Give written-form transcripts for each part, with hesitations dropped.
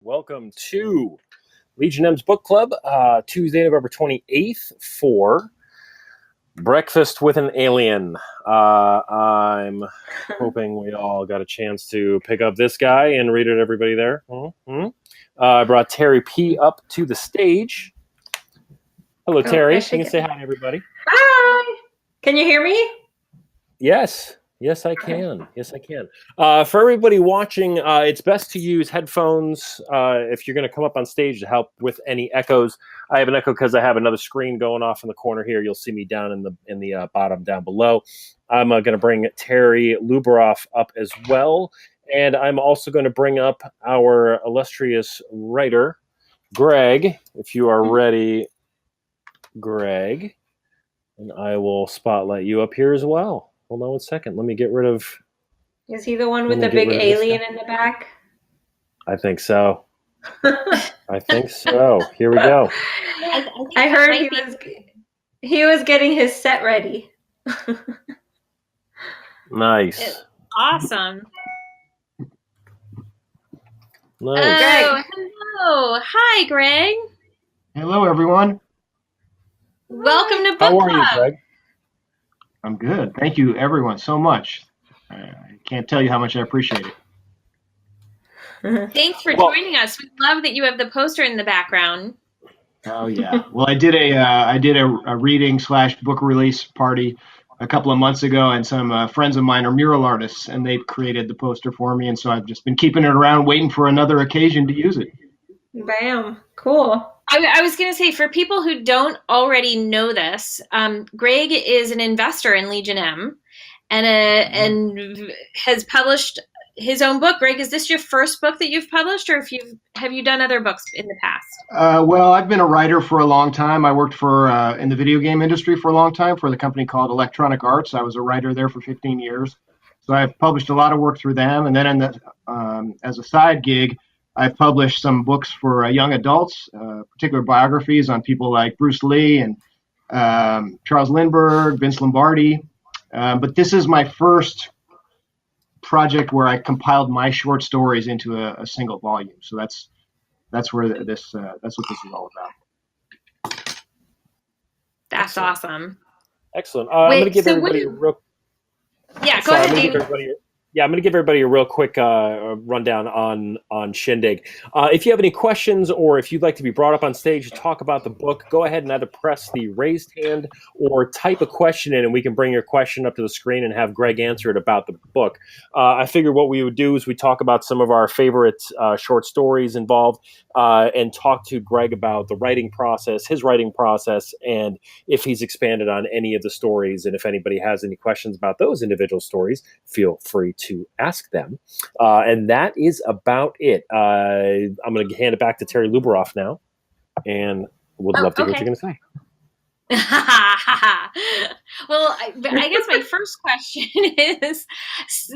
Welcome to Legion M's Book Club, Tuesday, November 28th for Breakfast with an Alien. I'm hoping we all got a chance to pick up this guy and read it, everybody there. I brought Terry P. up to the stage. Hello, Terry. You can say hi to everybody. Hi. Can you hear me? Yes. Yes, I can. Yes, I can. For everybody watching, it's best to use headphones if you're going to come up on stage to help with any echoes. I have an echo because I have another screen going off in the corner here. You'll see me down in the bottom down below. I'm going to bring Terry Luberoff up as well, and I'm also going to bring up our illustrious writer, Greg. If you are ready, Greg, and I will spotlight you up here as well. Hold on 1 second. Let me get rid of... Is he the one with the big alien in the back? I think so. I think so. Here we go. I heard he was getting his set ready. Nice. Awesome. Nice. Oh, hello. Hi, Greg. Hello, everyone. Welcome to Book How Club. are you, Greg? I'm good. Thank you, everyone, so much. I can't tell you how much I appreciate it. Thanks for joining us. We love that you have the poster in the background. Oh yeah. Well, I did a reading / book release party a couple of months ago, and some friends of mine are mural artists, and they've created the poster for me, and so I've just been keeping it around, waiting for another occasion to use it. Bam. Cool. I was going to say, for people who don't already know this, Greg is an investor in Legion M and has published his own book. Greg, is this your first book that you've published, or have you done other books in the past? Well, I've been a writer for a long time. I worked for in the video game industry for a long time for the company called Electronic Arts. I was a writer there for 15 years. So I've published a lot of work through them. And then as a side gig, I've published some books for young adults, particular biographies on people like Bruce Lee and Charles Lindbergh, Vince Lombardi. But this is my first project where I compiled my short stories into a single volume. So that's what this is all about. That's awesome. Excellent. I'm going to give everybody a real... Yeah, go ahead, David. I'm going to give everybody a real quick rundown on Shindig. If you have any questions or if you'd like to be brought up on stage to talk about the book, go ahead and either press the raised hand or type a question in, and we can bring your question up to the screen and have Greg answer it about the book. I figured what we would do is we talk about some of our favorite short stories involved and talk to Greg about the writing process, his writing process, and if he's expanded on any of the stories. And if anybody has any questions about those individual stories, feel free to ask them. And that is about it. I'm going to hand it back to Terry Luberoff now, and would love to hear what you're going to say. Well, I guess my first question is,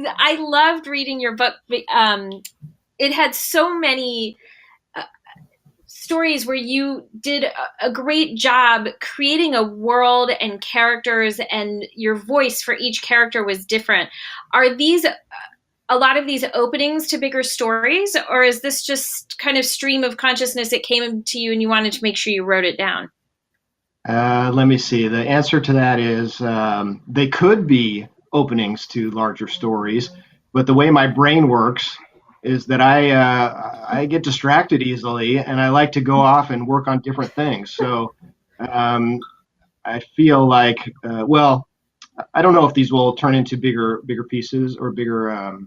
I loved reading your book. It had so many stories where you did a great job creating a world and characters, and your voice for each character was different. Are these a lot of these openings to bigger stories, or is this just kind of stream of consciousness that came to you and you wanted to make sure you wrote it down? Let me see. The answer to that is they could be openings to larger stories, but the way my brain works is that I get distracted easily, and I like to go off and work on different things. So I feel like, well, I don't know if these will turn into bigger pieces or bigger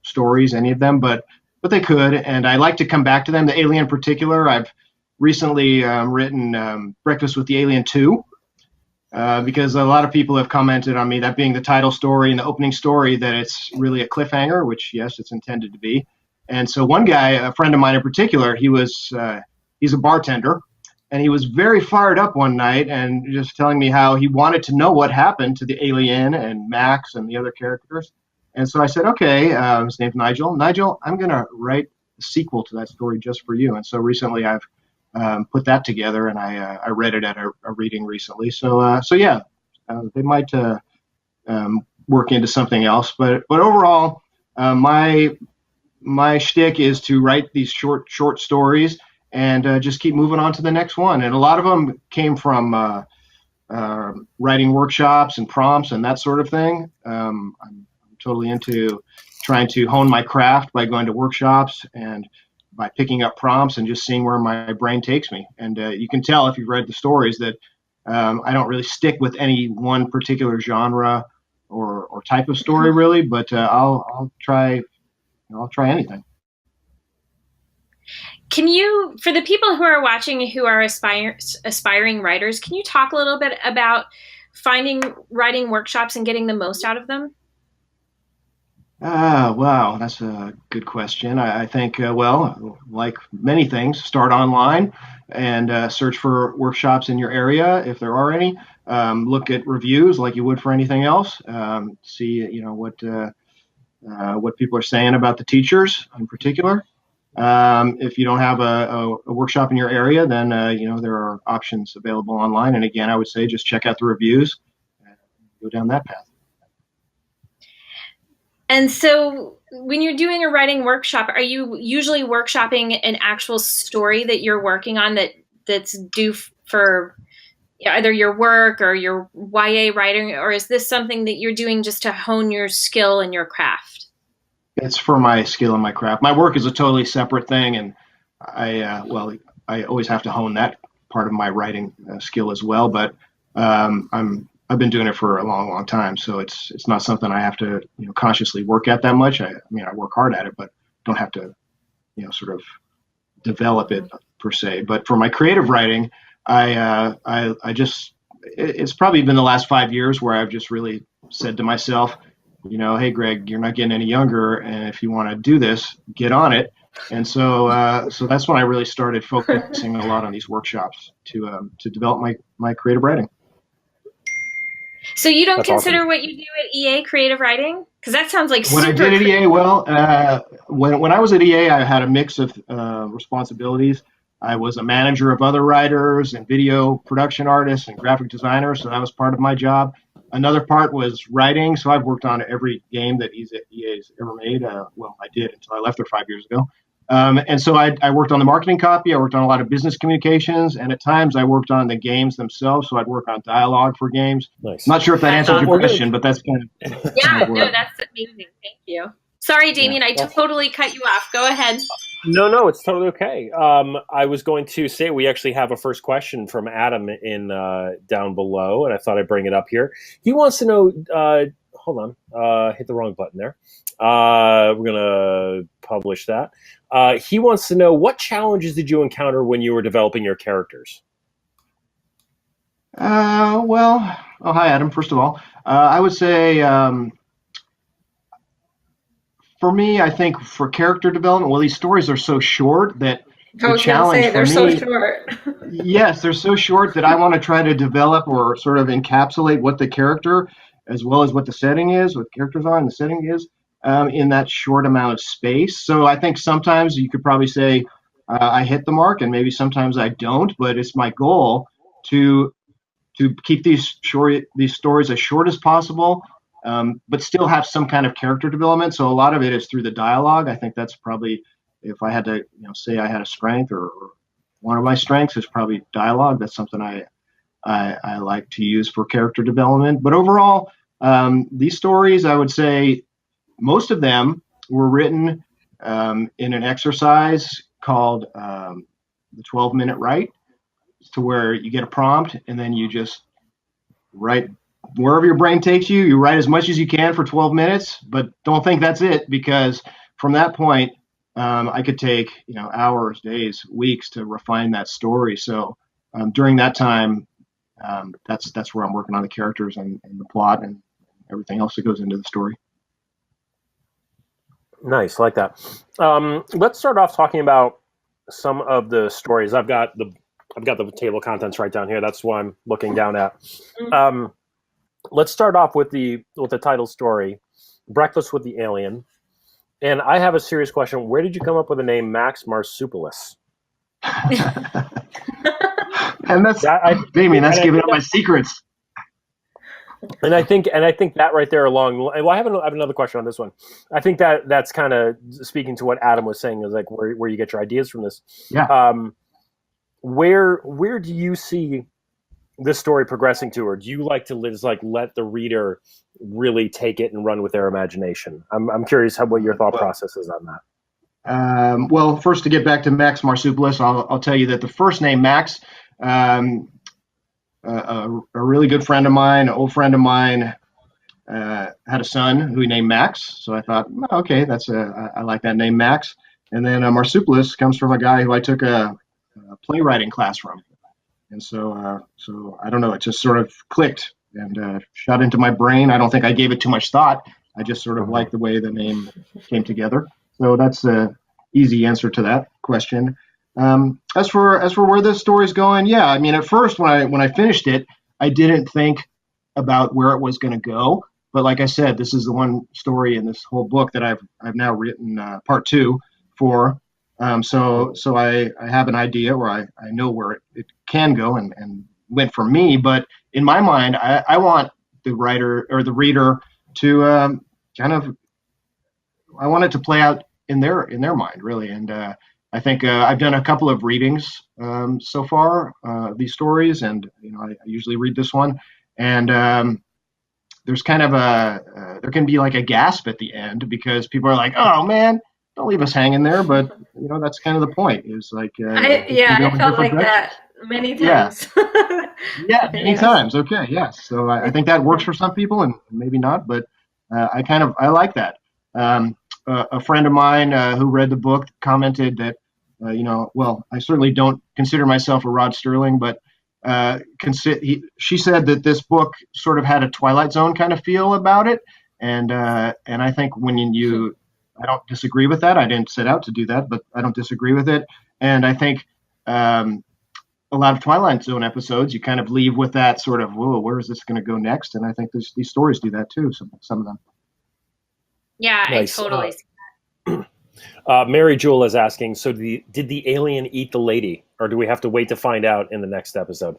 stories, any of them, but they could, and I like to come back to them. The Alien in particular, I've recently written Breakfast with the Alien 2. Because a lot of people have commented on me, that being the title story and the opening story, that it's really a cliffhanger, which, yes, it's intended to be. And so one guy, a friend of mine in particular, he's a bartender, and he was very fired up one night and just telling me how he wanted to know what happened to the alien and Max and the other characters. And so I said, okay, his name's Nigel. Nigel, I'm going to write a sequel to that story just for you. And so recently I've put that together, and I read it at a reading recently. So yeah, they might work into something else. But overall, my my shtick is to write these short stories and just keep moving on to the next one. And a lot of them came from writing workshops and prompts and that sort of thing. I'm totally into trying to hone my craft by going to workshops and by picking up prompts and just seeing where my brain takes me. And you can tell if you've read the stories that I don't really stick with any one particular genre or type of story really, but I'll try anything. Can you, for the people who are watching who are aspiring writers, can you talk a little bit about finding writing workshops and getting the most out of them? Wow, that's a good question. I think, well, like many things, start online and search for workshops in your area if there are any. Look at reviews like you would for anything else. See, what people are saying about the teachers in particular. If you don't have a workshop in your area, then there are options available online. And again, I would say just check out the reviews and go down that path. And so when you're doing a writing workshop, are you usually workshopping an actual story that you're working on that's due for either your work or your YA writing, or is this something that you're doing just to hone your skill and your craft? It's for my skill and my craft. My work is a totally separate thing, and I always have to hone that part of my writing skill as well. But I've been doing it for a long, long time, so it's not something I have to consciously work at that much. I work hard at it, but don't have to sort of develop it per se. But for my creative writing, it's probably been the last 5 years where I've just really said to myself, hey, Greg, you're not getting any younger, and if you want to do this, get on it. And so that's when I really started focusing a lot on these workshops to develop my creative writing. So you don't That's consider awesome. what you do at EA creative writing? Because that sounds like What I did at EA, well, when I was at EA, I had a mix of responsibilities. I was a manager of other writers and video production artists and graphic designers, so that was part of my job. Another part was writing, so I've worked on every game that EA's ever made. Well, I did until I left there 5 years ago. And so I worked on the marketing copy. I worked on a lot of business communications, and at times I worked on the games themselves. So I'd work on dialogue for games. Nice. Not sure if that answers your question, but that's kind of Yeah, no, that's amazing. Thank you. Sorry, Damien, I totally cut you off. Go ahead. No, it's totally okay. I was going to say we actually have a first question from Adam in down below, and I thought I'd bring it up here. He wants to know. Hold on, hit the wrong button there. We're gonna publish that. He wants to know, what challenges did you encounter when you were developing your characters? Hi, Adam. First of all, I would say. For me, I think for character development, well, these stories are so short that the challenge for they're me, so short. yes, they're so short that I want to try to develop or sort of encapsulate what the character, as well as what the setting is, what the characters are and the setting is, in that short amount of space. So I think sometimes you could probably say I hit the mark, and maybe sometimes I don't. But it's my goal to keep these stories as short as possible. But still have some kind of character development. So a lot of it is through the dialogue. I think that's probably, if I had to say I had a strength or one of my strengths is probably dialogue. That's something I like to use for character development. But overall, these stories, I would say most of them were written in an exercise called the 12-minute write, to where you get a prompt and then you just write wherever your brain takes you. You write as much as you can for 12 minutes, but don't think that's it, because from that point, I could take hours, days, weeks to refine that story. So during that time, that's where I'm working on the characters and the plot and everything else that goes into the story. Nice, like that. Let's start off talking about some of the stories. I've got the table of contents right down here. That's what I'm looking down at. Let's start off with the title story, Breakfast with the Alien. And I have a serious question. Where did you come up with the name Max Marsupialis? And that's Damien, that's giving up my secrets. And I think that right there along. Well, I have another question on this one. I think that's kind of speaking to what Adam was saying, is like where you get your ideas from this. Yeah. Where do you see this story progressing to, or do you like to let the reader really take it and run with their imagination? I'm curious what your thought process is on that. Well, first, to get back to Max Marsupilus, I'll tell you that the first name Max, a really good friend of mine, an old friend of mine, had a son who he named Max. So I thought, okay, I like that name, Max. And then Marsupilus comes from a guy who I took a playwriting class from. And so I don't know, it just sort of clicked and shot into my brain. I don't think I gave it too much thought. I just sort of liked the way the name came together. So that's an easy answer to that question. As for where this story's going, yeah, I mean, at first when I finished it, I didn't think about where it was going to go. But like I said, this is the one story in this whole book that I've now written part 2 for. So I have an idea where I know where it can go and went for me. But in my mind, I want the writer or the reader to I want it to play out in their mind, really. And I think I've done a couple of readings so far, these stories, and I usually read this one, and there's kind of there can be like a gasp at the end because people are like, "Oh man, don't leave us hanging there." But that's kind of the point. Is like I felt like that many times. Yeah, many times. Okay, yes. So I think that works for some people and maybe not, but I like that. A friend of mine who read the book commented that, well, I certainly don't consider myself a Rod Sterling, but she said that this book sort of had a Twilight Zone kind of feel about it, and I think I don't disagree with that. I didn't set out to do that, but I don't disagree with it, and I think a lot of Twilight Zone episodes you kind of leave with that sort of, whoa, where is this going to go next? And I think these stories do that too. Some of them. Yeah, nice. I totally see that. Mary Jewel is asking, so did the alien eat the lady, or do we have to wait to find out in the next episode?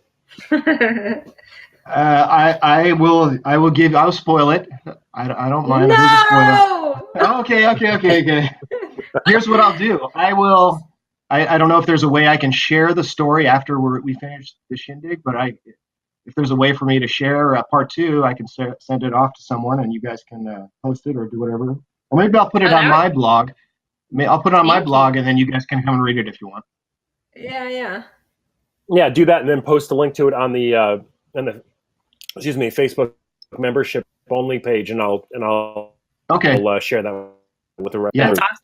I'll spoil it. I don't mind. No! Okay. Here's what I'll do. I don't know if there's a way I can share the story after we finish the Shindig, but if there's a way for me to share part 2, I can send it off to someone and you guys can post it or do whatever. Or maybe I'll put it on my blog. I'll put it on my blog and then you guys can come and read it if you want. Yeah. Yeah, do that and then post a link to it on the Facebook membership only page, and I'll share that with the rest. Yeah, that's awesome.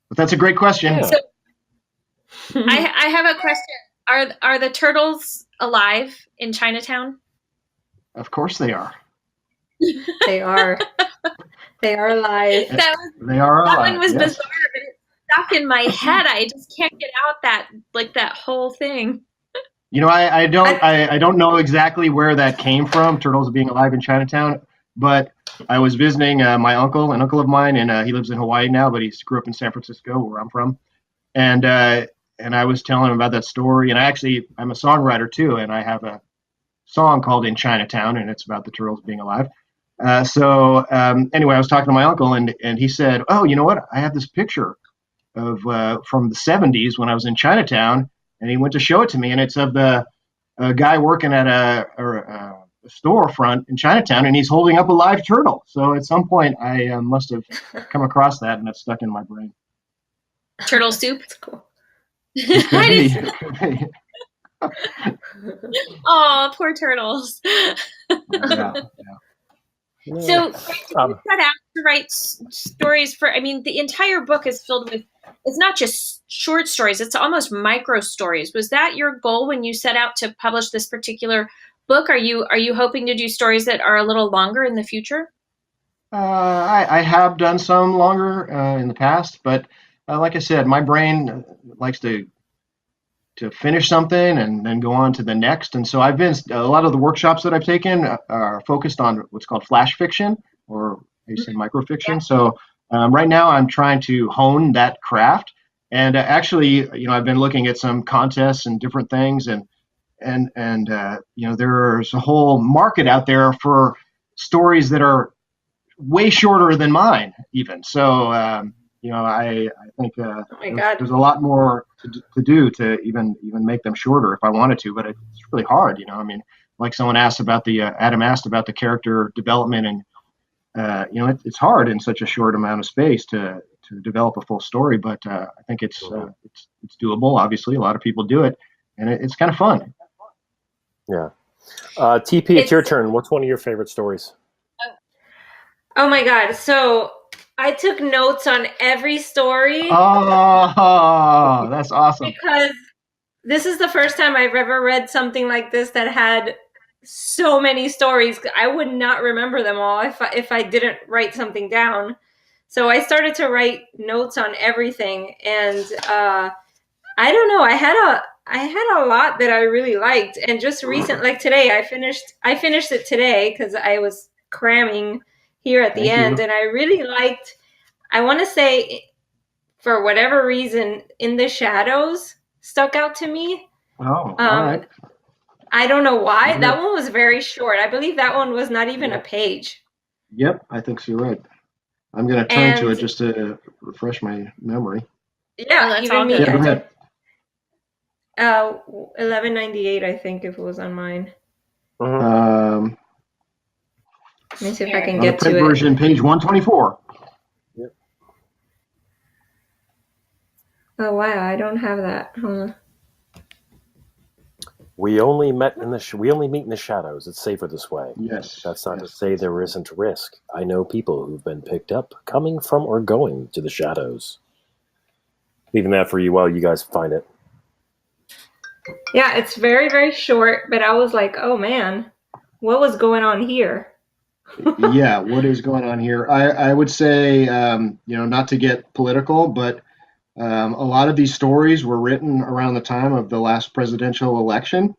But that's a great question. Yeah. So, I have a question. Are the turtles alive in Chinatown? Of course they are. They are. They are alive. They are alive. That one was yes. bizarre, but it's stuck in my head. I just can't get out that whole thing. I don't know exactly where that came from, turtles being alive in Chinatown, but I was visiting my uncle, an uncle of mine, and he lives in Hawaii now, but he grew up in San Francisco, where I'm from, and I was telling him about that story, and I'm a songwriter too, and I have a song called "In Chinatown," and it's about the turtles being alive. Anyway, I was talking to my uncle, and he said, "Oh, you know what? I have this picture of from the '70s when I was in Chinatown." And he went to show it to me, and it's of a guy working at a storefront in Chinatown, and he's holding up a live turtle. So at some point, I must have come across that, and it's stuck in my brain. Turtle soup? That's cool. Oh, poor turtles. Yeah. So you set out to write stories the entire book is filled with, it's not just short stories, it's almost micro stories. Was that your goal when you set out to publish this particular book? Are you hoping to do stories that are a little longer in the future? I have done some longer in the past, but like I said, my brain likes to finish something and then go on to the next. And so a lot of the workshops that I've taken are focused on what's called flash fiction, or you say microfiction. Yeah. So right now I'm trying to hone that craft. And actually, I've been looking at some contests and different things, and and there's a whole market out there for stories that are way shorter than mine, even. So I think there's a lot more to do to even make them shorter if I wanted to, but it's really hard. I mean, like someone asked about Adam asked about the character development, and it's hard in such a short amount of space to develop a full story, but I think it's doable. Obviously, a lot of people do it, and it's kind of fun. Yeah. TP, it's your turn. What's one of your favorite stories? Oh my God. So I took notes on every story. Oh, that's awesome. Because this is the first time I've ever read something like this that had so many stories. I would not remember them all if I didn't write something down. So I started to write notes on everything, and I don't know. I had a lot that I really liked, and just recent, like today, I finished it today because I was cramming here at the end, and I really liked. I want to say, for whatever reason, In the Shadows stuck out to me. Oh, all right. I don't know why. That one was very short. I believe that one was not even a page. Yep, I think so. You're right. I'm going to turn to it just to refresh my memory. Yeah, even me. Yeah, go ahead. 1198, I think, if it was on mine. Let me see if I can get to it. Print version, page 124. Yep. Oh wow, I don't have that. Hold on. We only meet in the shadows. It's safer this way. Yes. That's not to say there isn't risk. I know people who've been picked up coming from or going to the shadows. Leaving that for you while you guys find it. Yeah, it's very, very short, but I was like, oh man, what was going on here? Yeah, what is going on here? I would say, not to get political, but a lot of these stories were written around the time of the last presidential election.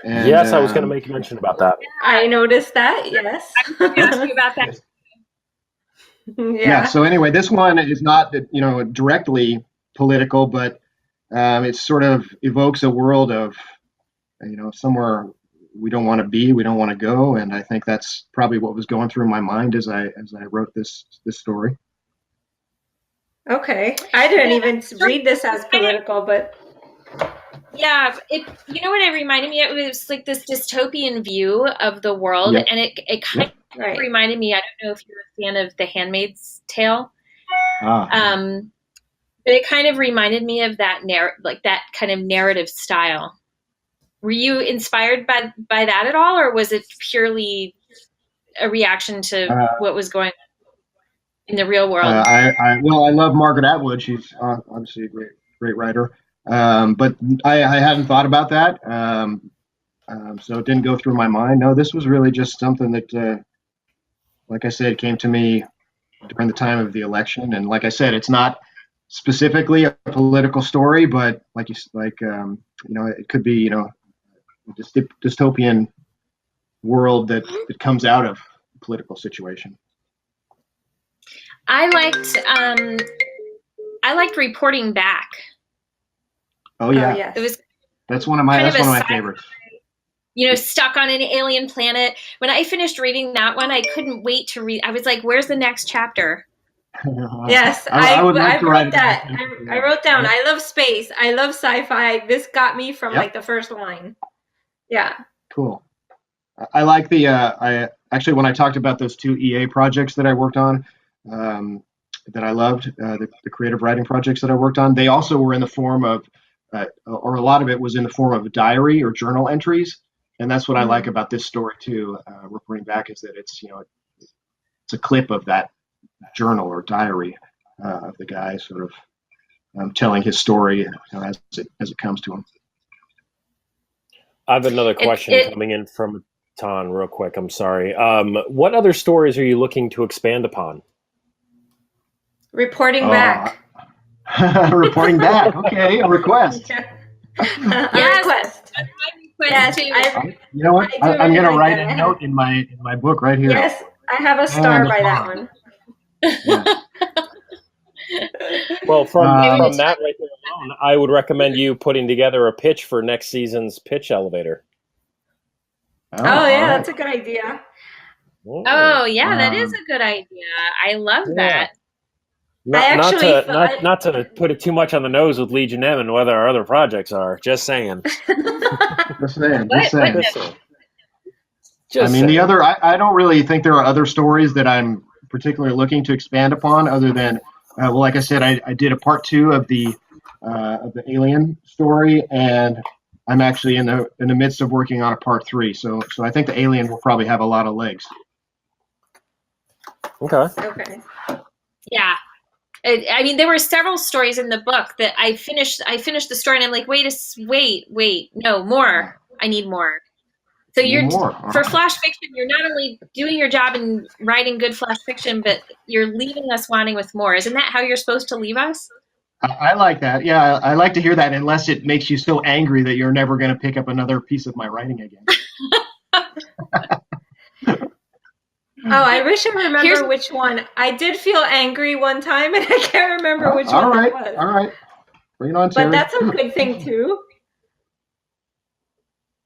And, yes, I was going to make a mention about that. I noticed that, yes. I was going to ask you about that. Yeah. So anyway, this one is not, directly political, but it sort of evokes a world of, somewhere we don't want to be, we don't want to go, and I think that's probably what was going through my mind as I wrote this story. Okay, I didn't even read this as political, but yeah, you know what it reminded me of? It was like this dystopian view of the world, and it kind of reminded me. I don't know if you're a fan of The Handmaid's Tale, but it kind of reminded me of that that kind of narrative style. Were you inspired by that at all, or was it purely a reaction to what was going on in the real world? I love Margaret Atwood. She's obviously a great writer. But I hadn't thought about that. So it didn't go through my mind. No, this was really just something that, like I said, came to me during the time of the election. And like I said, it's not specifically a political story, but it could be, a dystopian world that comes out of a political situation. I liked Reporting Back. Oh yeah, yes. That's one of my favorites. Stuck on an alien planet. When I finished reading that one, I couldn't wait to read. I was like, "Where's the next chapter?" Yes, I wrote that. I wrote down. I love space. I love sci-fi. This got me from the first line. Yeah. Cool. I like the. I actually, when I talked about those two EA projects that I worked on, that I loved, the creative writing projects that I worked on, they also were in the form of, or a lot of it was in the form of diary or journal entries, and that's what I like about this story too. Reporting Back is that it's it's a clip of that journal or diary of the guy sort of telling his story as it comes to him. I have another question coming in from Ton real quick. I'm sorry. What other stories are you looking to expand upon? Reporting Back. Reporting Back. Okay, a request. A request. Yes, you know what? I'm going to write a note in my book right here. Yes, I have a star by that one. Yeah. Well, from that right there down, I would recommend you putting together a pitch for next season's pitch elevator. Oh yeah, all that's a right. good idea. Oh, yeah, that is Um, a good idea. I love Yeah. that. I actually thought. Not to put it too much on the nose with Legion M and whether our other projects are. Just saying. just saying. What? Just saying. Just saying. I Just mean, saying. I don't really think there are other stories that I'm particularly looking to expand upon, other than, well, like I said, I did a part 2 of the Alien story, and I'm actually in the midst of working on a part 3. So I think the Alien will probably have a lot of legs. Okay. Okay. Yeah. I mean, there were several stories in the book that I finished the story and I'm like, wait, no, more. I need more. So you're More. for flash fiction, you're not only doing your job in writing good flash fiction, but you're leaving us wanting with more. Isn't that how you're supposed to leave us? I like that. Yeah, I like to hear that, unless it makes you so angry that you're never going to pick up another piece of my writing again. Oh, I wish I remember which one. I did feel angry one time, and I can't remember which All one right. that was. All right. Bring it on, Terry. But that's a good thing too.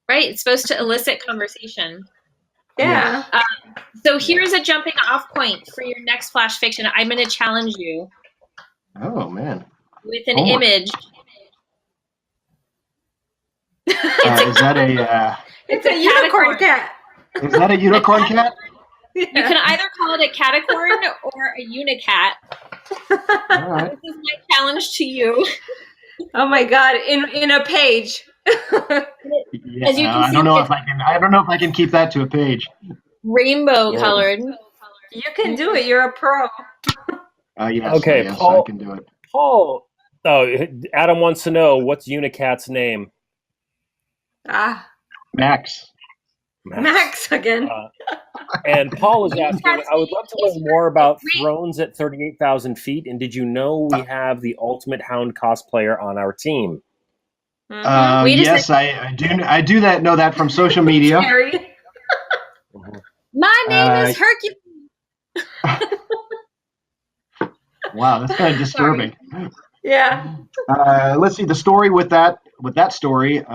Right? It's supposed to elicit conversation. Yeah. So here's a jumping off point for your next flash fiction. I'm going to challenge you Oh, man. with an Homework. image. Is that a It's a unicorn cat. is that a unicorn cat? You can either call it a catacorn or a unicat. All right. This is my challenge to you. Oh my god! In a page. Yeah, As you can I see, don't know it's if I can. I don't know if I can keep that to a page. rainbow colored. You can do it. You're a pro. Yes. Okay, Yes, Paul. I can do it. Paul. Oh, Adam wants to know what's Unicat's name. Ah, Max. Max again. And Paul is asking, I would love to learn more about Thrones at 38,000 feet. And did you know we have the Ultimate Hound cosplayer on our team? Wait a Yes, I do. I do know that from social media. Harry. My name is Hercules. Wow, that's kind of disturbing. Yeah. Let's see. The story with that story,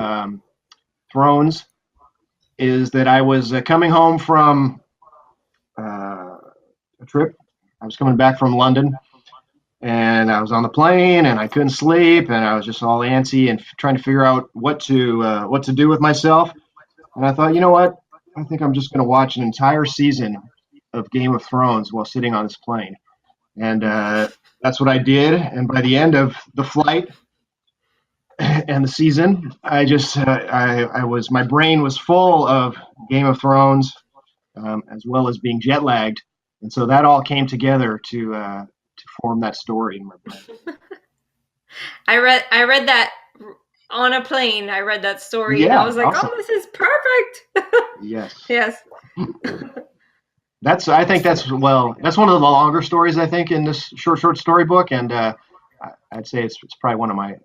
Thrones, is that I was coming home from a trip. I was coming back from London, and I was on the plane, and I couldn't sleep, and I was just all antsy and trying to figure out what to do with myself. And I thought, you know what? I think I'm just going to watch an entire season of Game of Thrones while sitting on this plane. And that's what I did. And by the end of the flight and the season, I just my brain was full of Game of Thrones, as well as being jet lagged, and so that all came together to form that story in my brain. I read that on a plane. I read that story, and Yeah, I was like, awesome. "Oh, this is perfect." Yes. Yes. I think that's one of the longer stories, I think, in this short story book, and I'd say it's probably one of my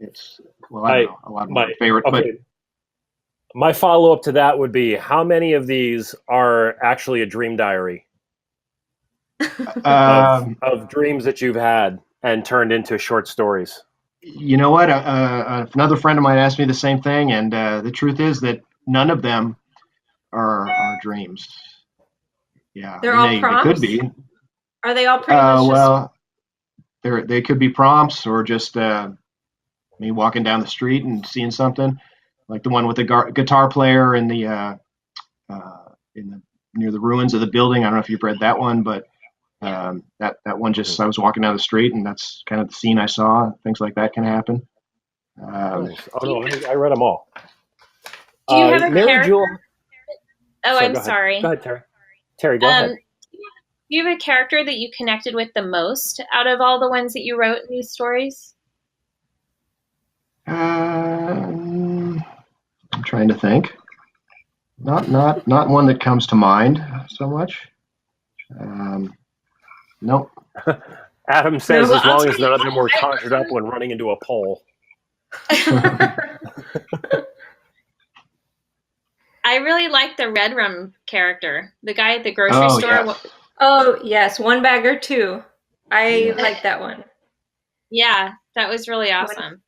I don't know, a lot of my favorite. Okay. My follow-up to that would be, how many of these are actually a dream diary of dreams that you've had and turned into short stories? You know what? Another friend of mine asked me the same thing, and the truth is that none of them are dreams. Yeah, They're all prompts? They could be. Are they all pretty much well, they could be prompts, or just me walking down the street and seeing something, like the one with the guitar player in the near the ruins of the building. I don't know if you've read that one, but that one, just I was walking down the street, and that's kind of the scene I saw. Things like that can happen. I read them all. Do you have a Mary character? Jewel? I'm sorry. Go ahead, Terry. Terry, go ahead. Do you have a character that you connected with the most out of all the ones that you wrote in these stories? I'm trying to think. Not one that comes to mind so much. Nope. Adam says, as long as none of them were conjured up when running into a pole. I really like the Red Rum character, the guy at the grocery store. Yes. Oh yes, One Bagger too. I like that one. Yeah, That was really awesome.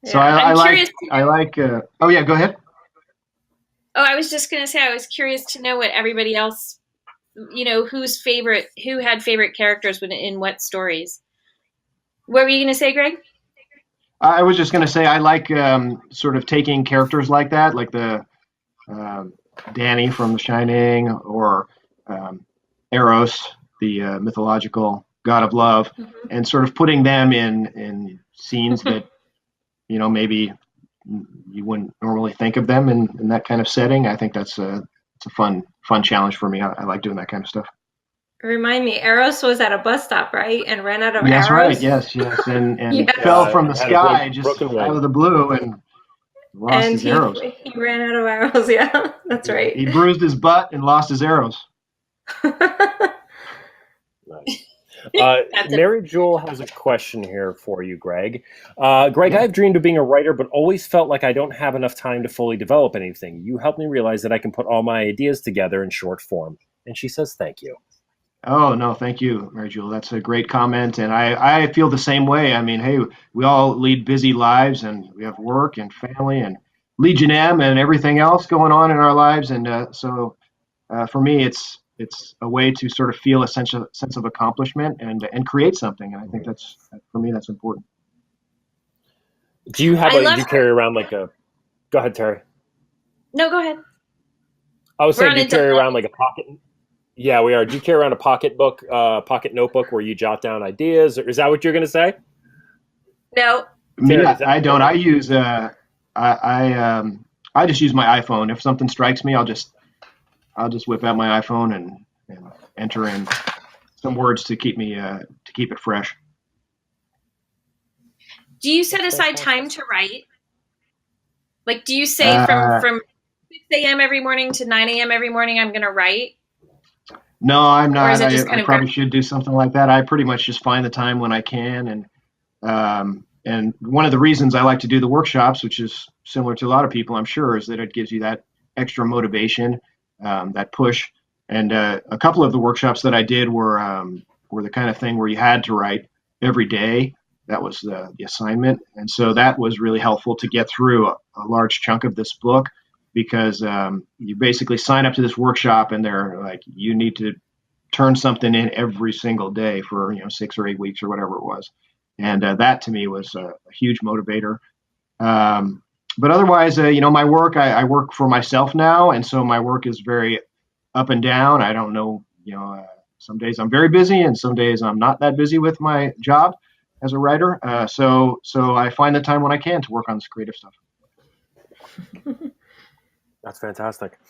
So Yeah. I I'm like, curious. oh yeah, go ahead. Oh, I was just going to say, I was curious to know what everybody else, who had favorite characters in what stories. What were you going to say, Greg? I was just going to say I like sort of taking characters like that, like the Danny from The Shining, or Eros, the mythological god of love, and sort of putting them in scenes that maybe you wouldn't normally think of them in that kind of setting. I think it's a fun challenge for me. I like doing that kind of stuff. Remind me, Eros was at a bus stop, right? And ran out of Yes, arrows. right. Yes, and Yes. fell from the Had a sky just broken wing. out of the blue and lost And his arrows. he ran out of arrows. Yeah, that's right. He bruised his butt and lost his arrows. Nice. That's Mary Jewel has a question here for you, Greg. Greg, I've dreamed of being a writer, but always felt like I don't have enough time to fully develop anything. You helped me realize that I can put all my ideas together in short form. And she says, thank you. Oh, no, thank you, Mary Jewel. That's a great comment. And I feel the same way. I mean, hey, we all lead busy lives, and we have work and family and Legion M and everything else going on in our lives. And so for me, it's a way to sort of feel a sense of accomplishment and create something. And I think for me, that's important. Do you carry around like a, go ahead, Terry. No, go ahead. I was saying, do you carry around like a pocket? Yeah, we are. Do you carry around a pocket notebook where you jot down ideas? Or is that what you're going to say? No. I don't. I use I just use my iPhone. If something strikes me, I'll just whip out my iPhone and enter in some words to keep it fresh. Do you set aside time to write? Like, do you say from 6 a.m. every morning to 9 a.m. every morning, I'm going to write? No, I'm not. I probably should do something like that. I pretty much just find the time when I can. And one of the reasons I like to do the workshops, which is similar to a lot of people, I'm sure, is that it gives you that extra motivation, that push. And a couple of the workshops that I did were the kind of thing where you had to write every day. That was the assignment. And so that was really helpful to get through a large chunk of this book, because you basically sign up to this workshop and they're like, you need to turn something in every single day for 6 or 8 weeks or whatever it was. And that to me was a huge motivator. But otherwise, my work, I work for myself now. And so my work is very up and down. I don't know, some days I'm very busy and some days I'm not that busy with my job as a writer. So I find the time when I can to work on this creative stuff. That's fantastic.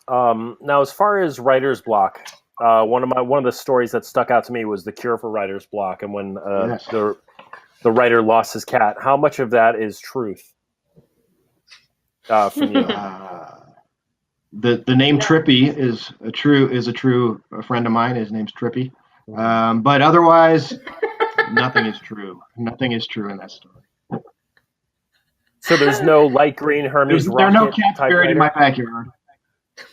Now, as far as writer's block, one of the stories that stuck out to me was the cure for writer's block, and when Yes. the writer lost his cat. How much of that is truth from you? The name Trippy is a true friend of mine. His name's Trippy. But otherwise, nothing is true. Nothing is true in that story. So there's no light green Hermes There are no rocket cats buried in my backyard.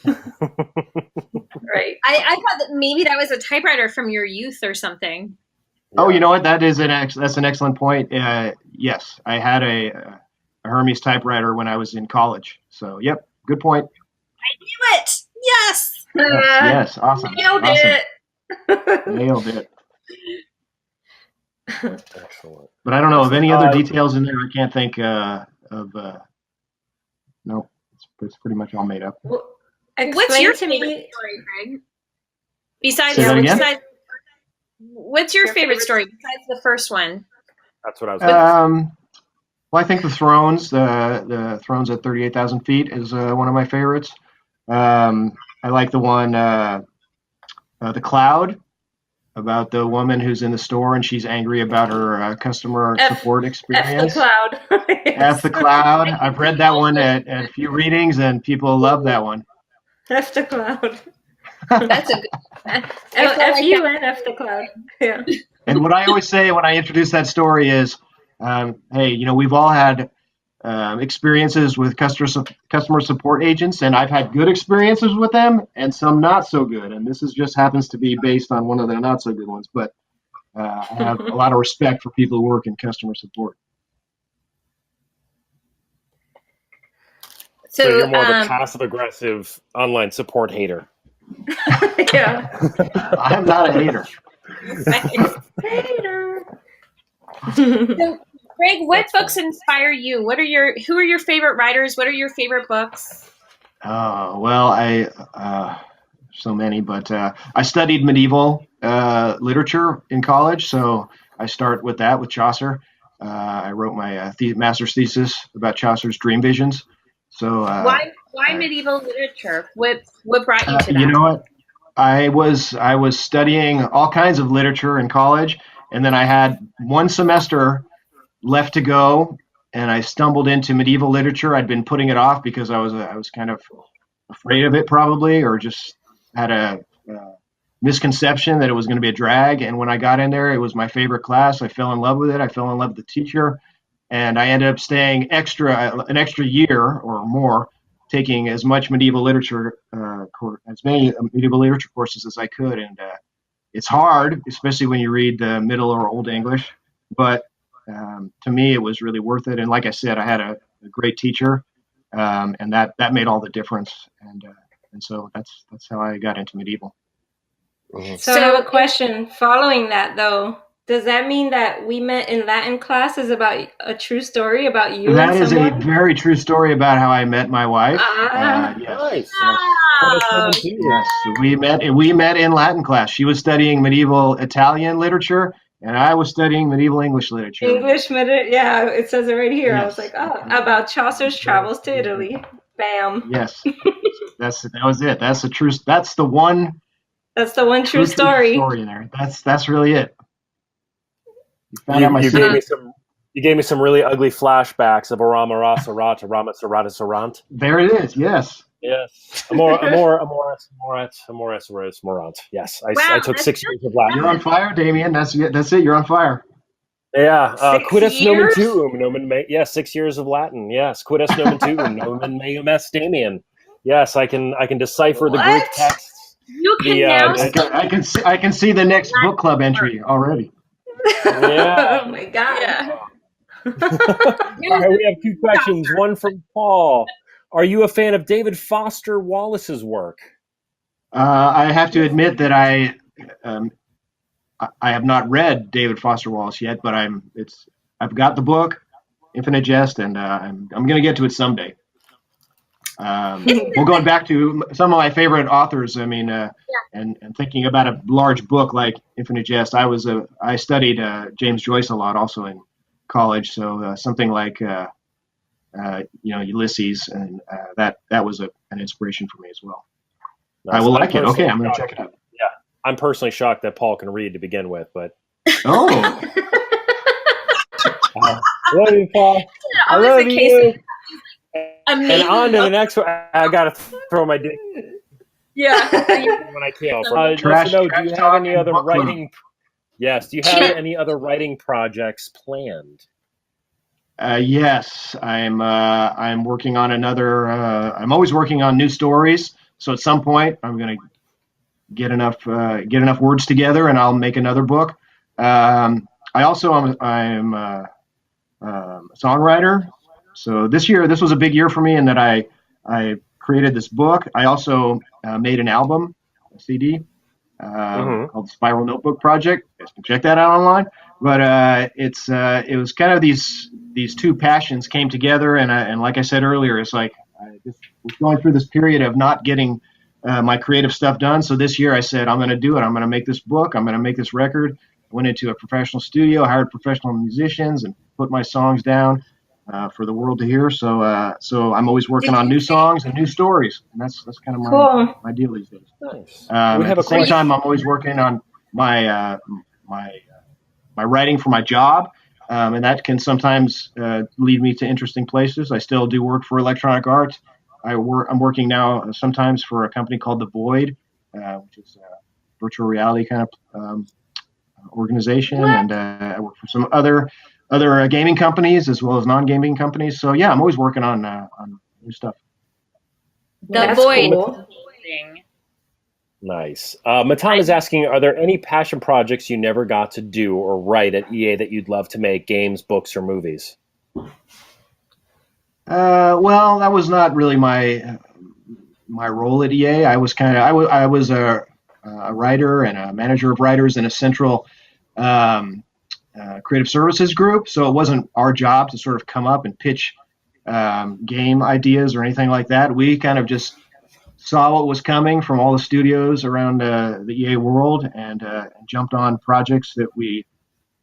Right. I thought that maybe that was a typewriter from your youth or something. Oh, you know what? That's an excellent point. Yes, I had a Hermes typewriter when I was in college. So, yep, good point. I knew it. Yes. Yes, awesome. Nailed it. Nailed it. Excellent. But I don't know of any other details in there. I can't think of. No, it's pretty much all made up. What's your to favorite me? story, Greg? Besides, Say that again? what's your favorite story besides the first one? That's what I was. Well, I think the Thrones at 38,000 feet is one of my favorites. I like the one, the Cloud, about the woman who's in the store and she's angry about her customer support experience. F the Cloud. F the Cloud. I've read that one at a few readings and people love that one. F the Cloud. That's a good F you and F the Cloud. Yeah. And what I always say when I introduce that story is, hey, we've all had experiences with customer support agents, and I've had good experiences with them and some not so good. And this just happens to be based on one of the not so good ones. But I have a lot of respect for people who work in customer support. So you're more of a passive-aggressive online support hater. Yeah. I'm not a hater. Hater. So, Greg, what That's books funny. inspire you? Who are your favorite writers? What are your favorite books? Well, so many, but I studied medieval literature in college, so I start with that, with Chaucer. I wrote my master's thesis about Chaucer's dream visions. So Why medieval literature? What brought you to that? you know what? I was studying all kinds of literature in college, and then I had one semester left to go, and I stumbled into medieval literature. I'd been putting it off because I was kind of afraid of it, probably, or just had a misconception that it was going to be a drag. And when I got in there, it was my favorite class. I fell in love with it. I fell in love with the teacher, and I ended up staying an extra year or more, taking as much medieval literature, as many medieval literature courses as I could. And it's hard, especially when you read the Middle or Old English, but to me, it was really worth it. And like I said, I had a great teacher, and that made all the difference. And so that's how I got into medieval. So I have a question. Following that, though, does that mean that We Met in Latin class is about a true story about you That and is someone? a very true story about how I met my wife. Yes. Nice. Yes, we met in Latin class. She was studying medieval Italian literature, and I was studying medieval English literature. English minute, yeah, it says it right here. Yes. I was like, oh, about Chaucer's travels to Italy. Bam. Yes, that was it. That's the true. That's the one. That's the one true story. Story in there. That's really it. You gave me some really ugly flashbacks of Arama Rasarat, Arama Sarata Sarant. There it is. Yes. Yes. Amoris Morant. Yes. I took 6 years of Latin. You're on fire, Damien. That's it. You're on fire. Yeah. 6 Quidus nomen years? tuum, nomen me. Yes, 6 years of Latin. Yes. Quidus nomen tuum, nomen meum est Damien. Yes, I can decipher the Greek text. You can now. I can see the next book club entry already. Yeah. Oh my god. Yeah. All right, we have two questions. One from Paul. Are you a fan of David Foster Wallace's work? I have to admit that I have not read David Foster Wallace yet, but I've got the book, Infinite Jest, and I'm going to get to it someday. Well, going back to some of my favorite authors, I mean, and thinking about a large book like Infinite Jest, I studied James Joyce a lot also in college, so something like Ulysses, and that was an inspiration for me as well. I will like it. Okay, I'm going to check it out. Yeah, I'm personally shocked that Paul can read to begin with, but oh, love you, Paul. I love you. And on to the next one. I gotta throw my dick. Yeah. When I can't. Do you have any other writing? Yes. Do you have any other writing projects planned? Yes, I'm working on another. I'm always working on new stories. So at some point, I'm going to get enough words together, and I'll make another book. I'm a songwriter. So this was a big year for me in that I created this book. I also made an album, a CD, called the Spiral Notebook Project. You guys can check that out online. But it was kind of these two passions came together, and like I said earlier, it's like I just was going through this period of not getting my creative stuff done. So this year I said, I'm going to do it. I'm going to make this book. I'm going to make this record. I went into a professional studio, hired professional musicians, and put my songs down for the world to hear. So I'm always working on new songs and new stories, and that's kind of my deal these days. Nice. At the same time, I'm always working on my writing for my job, and that can sometimes lead me to interesting places. I still do work for Electronic Arts. I'm working now sometimes for a company called The Void, which is a virtual reality kind of organization, and I work for some other gaming companies as well as non-gaming companies. So yeah, I'm always working on new stuff. The Void. Cool. Nice. Matan is asking, are there any passion projects you never got to do or write at EA that you'd love to make, games, books, or movies? Well, that was not really my role at EA. I was I was a writer and a manager of writers in a central creative services group. So it wasn't our job to sort of come up and pitch game ideas or anything like that. We kind of just saw what was coming from all the studios around the EA world and jumped on projects that we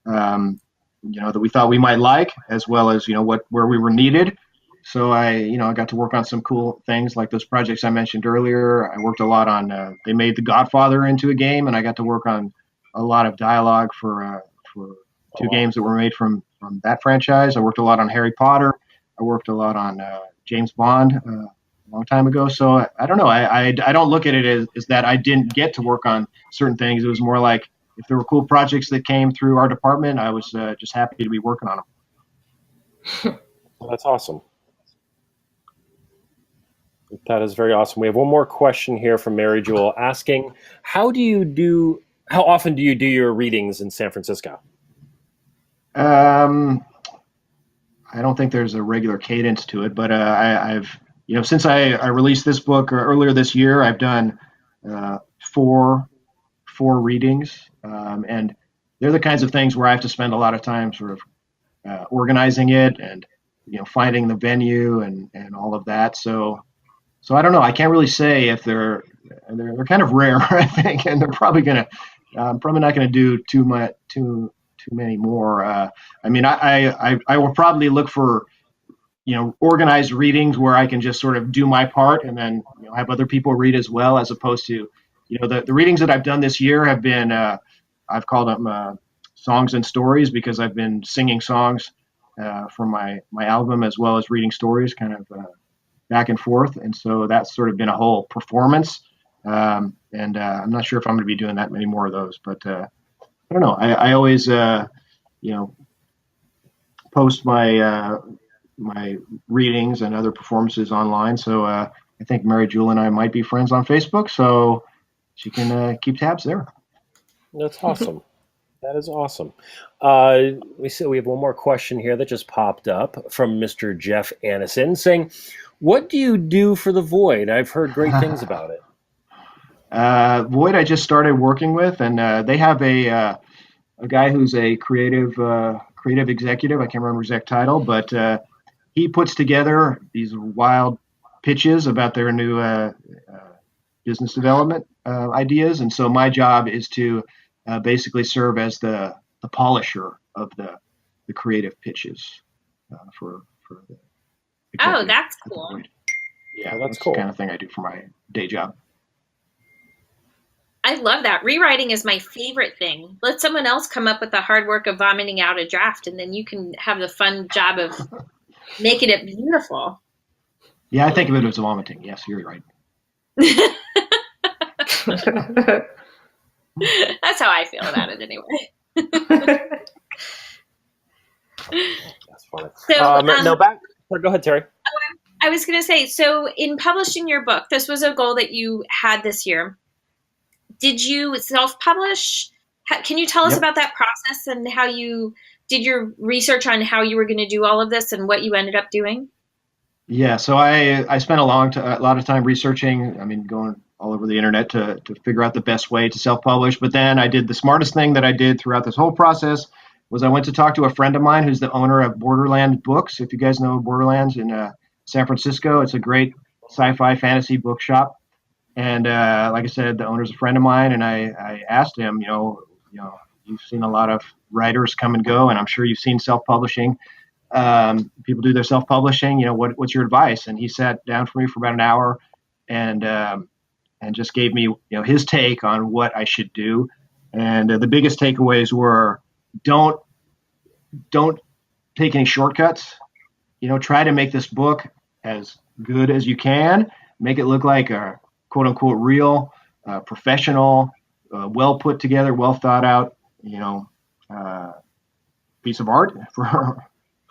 that we thought we might like, as well as where we were needed. So I got to work on some cool things like those projects I mentioned earlier. I worked a lot on. They made The Godfather into a game, and I got to work on a lot of dialogue for two games that were made from that franchise. I worked a lot on Harry Potter. I worked a lot on James Bond a long time ago. So I don't know. I don't look at it as that I didn't get to work on certain things. It was more like if there were cool projects that came through our department, I was just happy to be working on them. Well, that's awesome. That is very awesome. We have one more question here from Mary Jewel asking, how often do you do your readings in San Francisco? I don't think there's a regular cadence to it, but I've since I released this book earlier this year, I've done four readings, and they're the kinds of things where I have to spend a lot of time sort of organizing it and finding the venue and all of that. So I don't know. I can't really say if they're kind of rare, I think, and they're probably not gonna do too many more. I mean, I will probably look for organized readings where I can just sort of do my part and then have other people read as well, as opposed to the readings that I've done this year have been I've called them songs and stories, because I've been singing songs from my album as well as reading stories, kind of back and forth, and so that's sort of been a whole performance. And I'm not sure if I'm going to be doing that many more of those, but I don't know. I always post my my readings and other performances online. So I think Mary Jewel and I might be friends on Facebook, so she can keep tabs there. That's awesome. That is awesome. We have one more question here that just popped up from Mr. Jeff Annison saying, what do you do for the Void? I've heard great things about it. Void I just started working with, and they have a guy who's a creative executive. I can't remember his exact title, but he puts together these wild pitches about their new business development ideas. And so my job is to basically serve as the polisher of the creative pitches for the Oh, that's cool. Yeah, that's cool. The kind of thing I do for my day job. I love that. Rewriting is my favorite thing. Let someone else come up with the hard work of vomiting out a draft, and then you can have the fun job of making it beautiful. Yeah, I think of it as vomiting. Yes, you're right. That's how I feel about it anyway. That's funny. So, no, back. Go ahead, Terry. I was going to say, so in publishing your book, this was a goal that you had this year. Did you self-publish? Can you tell us about that process and how you did your research on how you were going to do all of this and what you ended up doing? Yeah, so I spent a lot of time researching. I mean, going all over the internet to figure out the best way to self-publish. But then I did the smartest thing that I did throughout this whole process was I went to talk to a friend of mine who's the owner of Borderland Books. If you guys know Borderlands in San Francisco, it's a great sci-fi fantasy bookshop. And like I said, the owner's a friend of mine, and I asked him, you've seen a lot of writers come and go, and I'm sure you've seen self-publishing. People do their self-publishing. What's your advice? And he sat down for me for about an hour, and just gave me his take on what I should do. And the biggest takeaways were don't take any shortcuts. Try to make this book as good as you can. Make it look like a quote unquote real, professional, well put together, well thought out, piece of art for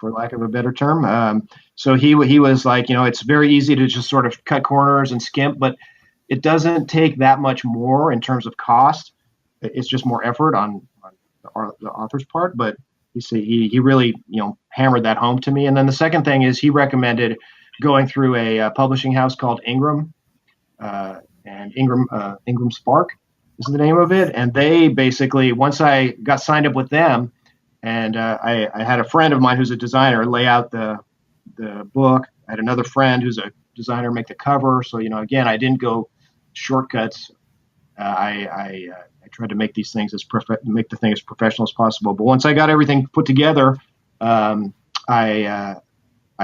lack of a better term. So he was like, it's very easy to just sort of cut corners and skimp, but it doesn't take that much more in terms of cost. It's just more effort on the author's part. But he really hammered that home to me. And then the second thing is he recommended going through a publishing house called Ingram, and Ingram Spark is the name of it. And they basically, once I got signed up with them, and I had a friend of mine who's a designer lay out the book. I had another friend who's a designer make the cover. So again, I didn't go shortcuts. I tried to make these things make the thing as professional as possible. But once I got everything put together, I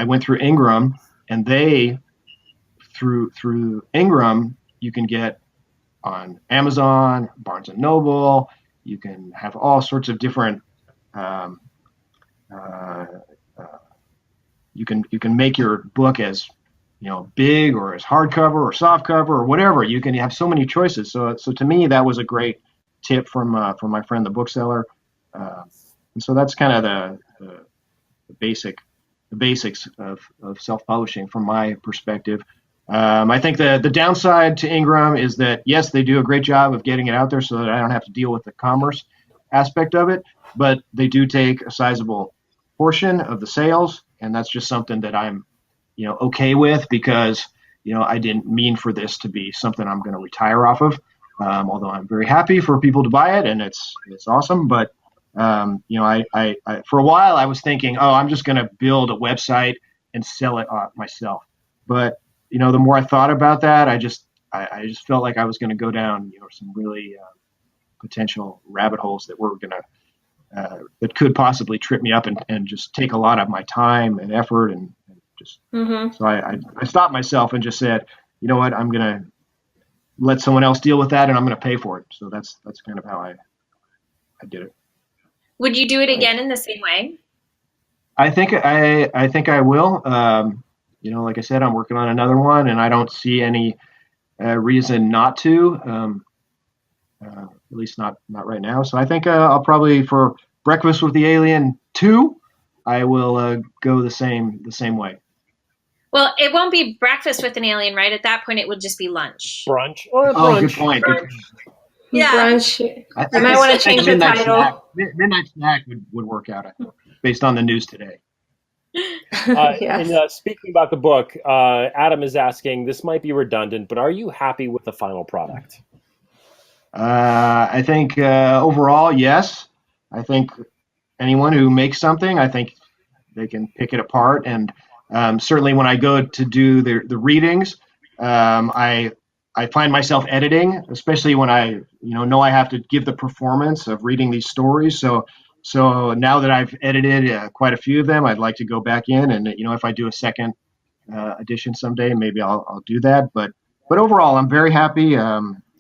went through Ingram, and they through Ingram you can get on Amazon, Barnes and Noble. You can have all sorts of different. You can make your book as big or as hardcover or softcover or whatever. You can have so many choices. So to me, that was a great tip from my friend, the bookseller. And so that's kind of the basics of self-publishing from my perspective. I think the downside to Ingram is that, yes, they do a great job of getting it out there so that I don't have to deal with the commerce aspect of it, but they do take a sizable portion of the sales, and that's just something that I'm okay with, because I didn't mean for this to be something I'm going to retire off of, although I'm very happy for people to buy it, and it's awesome. But I for a while I was thinking, I'm just going to build a website and sell it myself. But the more I thought about that, I just felt like I was going to go down some really potential rabbit holes that were going to that could possibly trip me up and just take a lot of my time and effort, and just so I stopped myself and just said, you know what, I'm going to let someone else deal with that, and I'm going to pay for it. So that's kind of how I did it. Would you do it again in the same way? I think I will. Like I said, I'm working on another one, and I don't see any reason not to. At least not right now. So I think I'll probably, for Breakfast with the Alien 2, I will go the same way. Well, it won't be Breakfast with an Alien, right? At that point, it would just be lunch. Brunch. Oh, good point. Yeah. Brunch. You might want to change the title. Midnight Snack would work out, I think, based on the news today. Yes. And speaking about the book, Adam is asking, this might be redundant, but are you happy with the final product? I think overall, yes. I think anyone who makes something, I think they can pick it apart. And certainly when I go to do the readings, I find myself editing, especially when I know I have to give the performance of reading these stories. So now that I've edited quite a few of them, I'd like to go back in and if I do a second edition someday, maybe I'll do that. But overall, I'm very happy.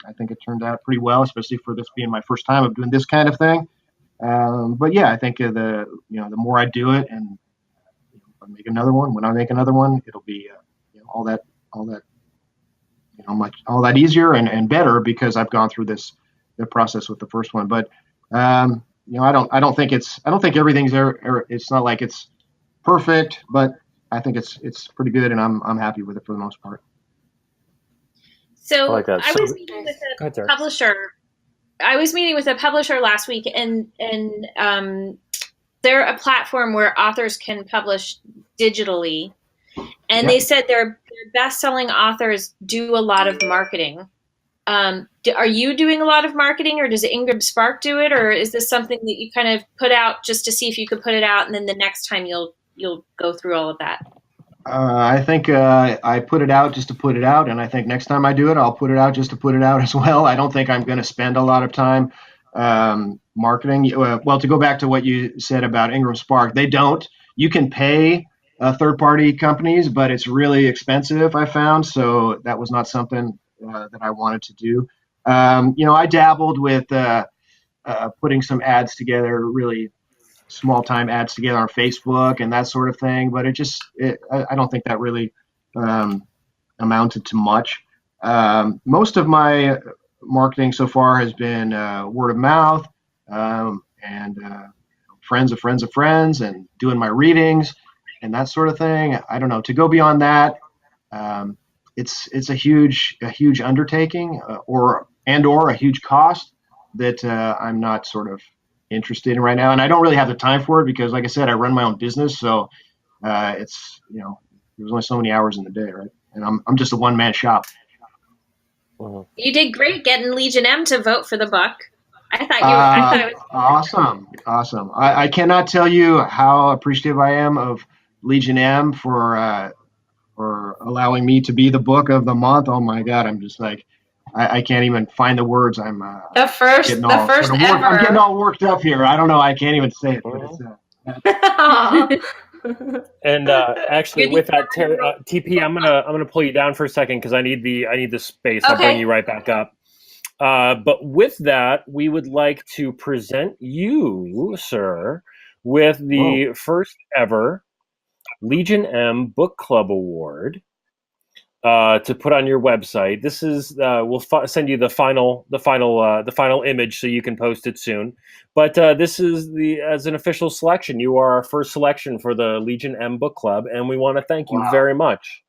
I think it turned out pretty well, especially for this being my first time of doing this kind of thing. But yeah, I think the more I do it, and I make another one. When I make another one, it'll be all that easier and better, because I've gone through the process with the first one. But I don't think everything's there. It's not like it's perfect, but I think it's pretty good, and I'm happy with it for the most part. So I like that. I was meeting with a publisher. I was meeting with a publisher last week, and they're a platform where authors can publish digitally, and they said their best-selling authors do a lot of marketing. Are you doing a lot of marketing, or does Ingram Spark do it, or is this something that you kind of put out just to see if you could put it out, and then the next time you'll go through all of that? I think I put it out just to put it out, and I think next time I do it, I'll put it out just to put it out as well. I don't think I'm going to spend a lot of time marketing. Well, to go back to what you said about Ingram Spark, they don't. You can pay third-party companies, but it's really expensive, I found, so that was not something that I wanted to do. I dabbled with putting some ads together, really small-time ads together on Facebook and that sort of thing, but I don't think that really amounted to much. Most of my marketing so far has been word of mouth and friends of friends of friends, and doing my readings and that sort of thing. I don't know. To go beyond that, it's a huge undertaking, or a huge cost that I'm not sort of interested in right now, and I don't really have the time for it because, like I said, I run my own business, so it's there's only so many hours in the day, right? And I'm just a one man shop. You did great getting Legion M to vote for the book. I thought it was awesome. I cannot tell you how appreciative I am of Legion M for allowing me to be the book of the month. Oh my God, I'm just like, I can't even find the words. I'm the first ever. I'm getting all worked up here. I don't know. I can't even say it. But it's, And actually, with that, TP, I'm gonna pull you down for a second because I need the space. I'll bring you right back up. But with that, we would like to present you, sir, with the first ever Legion M Book Club Award to put on your website. This is we'll send you the final image so you can post it soon. But this is as an official selection. You are our first selection for the Legion M Book Club, and we want to thank you very much.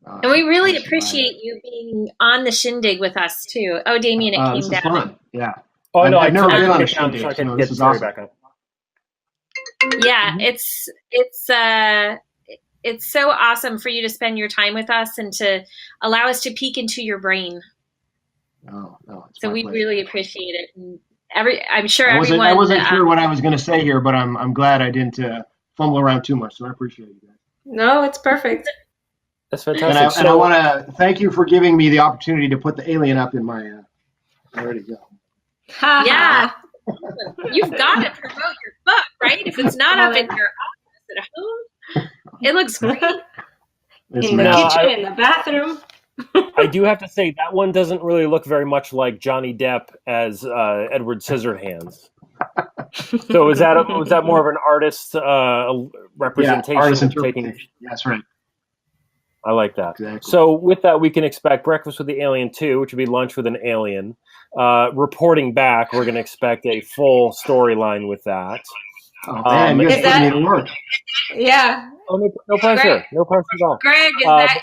And we really appreciate you being on the Shindig with us too. Oh, Damien, it came this down. Is fun. Yeah. Oh no, I've never been on a Shindig. So this is awesome. Back up. Yeah, it's so awesome for you to spend your time with us and to allow us to peek into your brain. No, so we pleasure. Really appreciate it. And I'm sure I wasn't sure what I was going to say here, but I'm glad I didn't fumble around too much. So I appreciate you guys. No, it's perfect. That's fantastic. And I want to thank you for giving me the opportunity to put the alien up in my. There you go. Yeah, you've got to promote your book, right? If it's not up in your office at home, it looks great. In the kitchen, in the bathroom. I do have to say that one doesn't really look very much like Johnny Depp as Edward Scissorhands. So was that more of an artist representation? Yeah, artist taking. That's right. I like that. Exactly. So with that, we can expect Breakfast with the Alien 2, which would be Lunch with an Alien. Reporting back, we're going to expect a full storyline with that. Oh, man, you guys put me to work. Yeah. Oh, no pressure. Greg, no pressure at all. Greg,